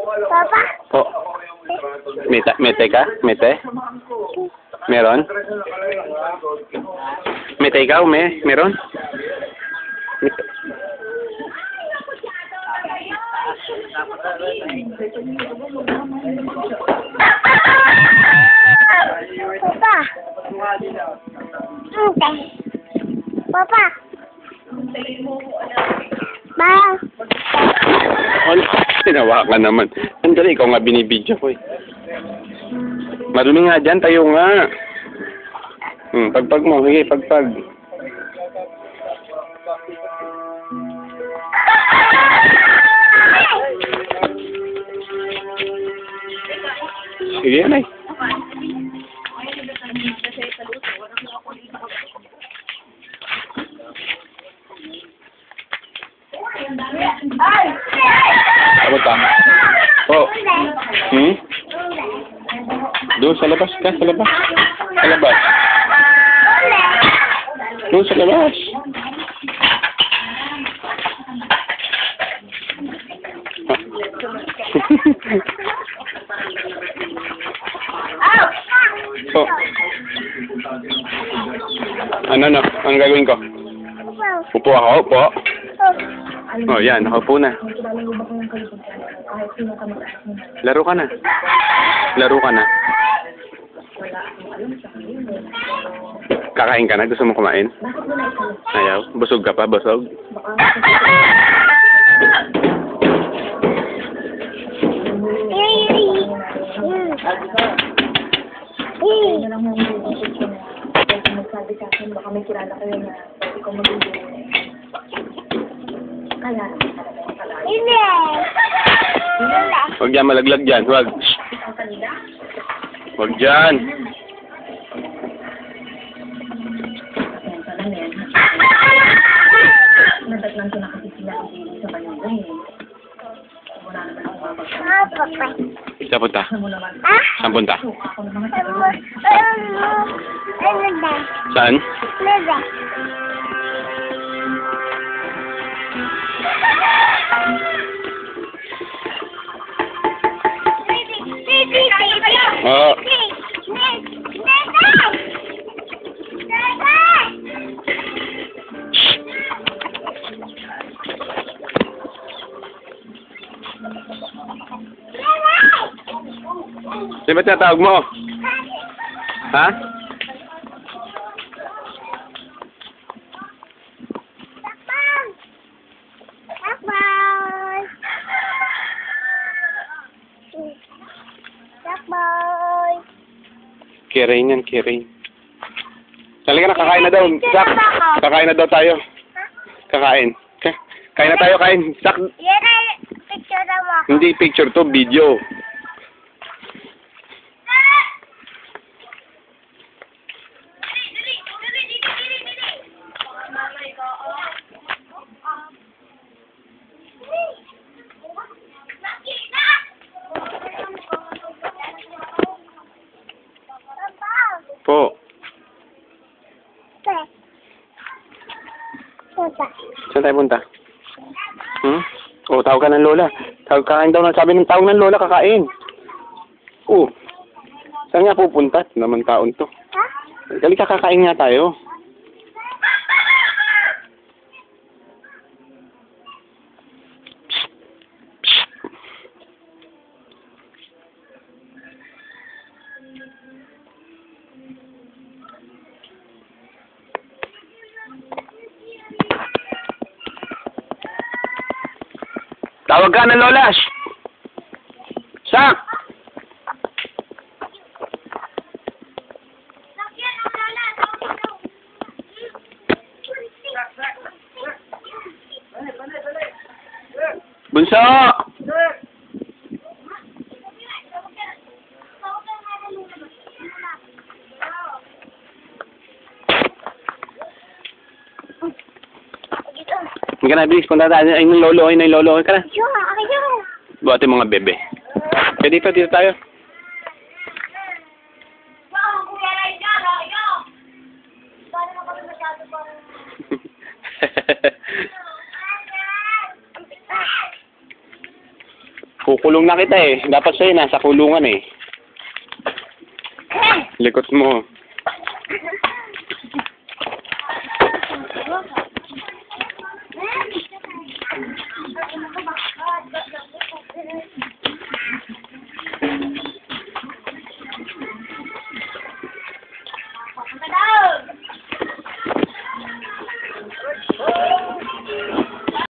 Papa? Po. Mete ka? Mete? Meron? Mete ikaw, meron? Mete. Papa? Papa? Ba? Ano? Tinawa ka naman. Sandali, ikaw nga binibidyo ko eh. Marumi nga dyan, tayo nga. Pagpag mo, sige, pagpag. Sige, yan ay. Ano ka? Oh. Doon sa labas ka, sa labas. Sa labas. Doon sa labas. Oh. Ano? Ang gagawin ko? Upo ako, upo. Oh, yan, nakaupo na. Laro ka na. Laro ka na. Kakain ka na? Gusto mo kumain? Ayaw? Busog ka pa? Busog? Sabi sa akin, baka may kilala kayo na pwede ko mag-ibig. Kaya Hindi. Huwag dyan, malaglag dyan. Huwag. Huwag dyan. Nadatnan ko na kasi sila sa kanila eh. Wala naman ako Papa. Saan punta? Saan punta? Ano ba? Saan? Ano ba? Oo. Sino ba tinatawag mo? Ha? Kirain yan, kirain. Talaga na, kakain na daw. Sak, kakain na daw tayo. Kakain. Kain na tayo, kain. Sak. Yan ay picture mo. Hindi picture to, video. Po. Saan tayo punta? Oh, tawag ka ng lola. Tawag, kakain daw na. Sabi ng tawag ng lola, kakain. Oh. Saan nga pupunta? Naman taon to. Dali ka, kakain nga tayo. Tawag ka ng lola. Sak! Bunso! Hindi ka na, bilis. Punta tayo. Ay, ng lolo. Ay, ng lolo. Ay, ka na. Buhat yung mga bebe. Kaya dito tayo. Kukulong na kita eh. Dapat sa'yo nasa kulungan eh. Likot mo.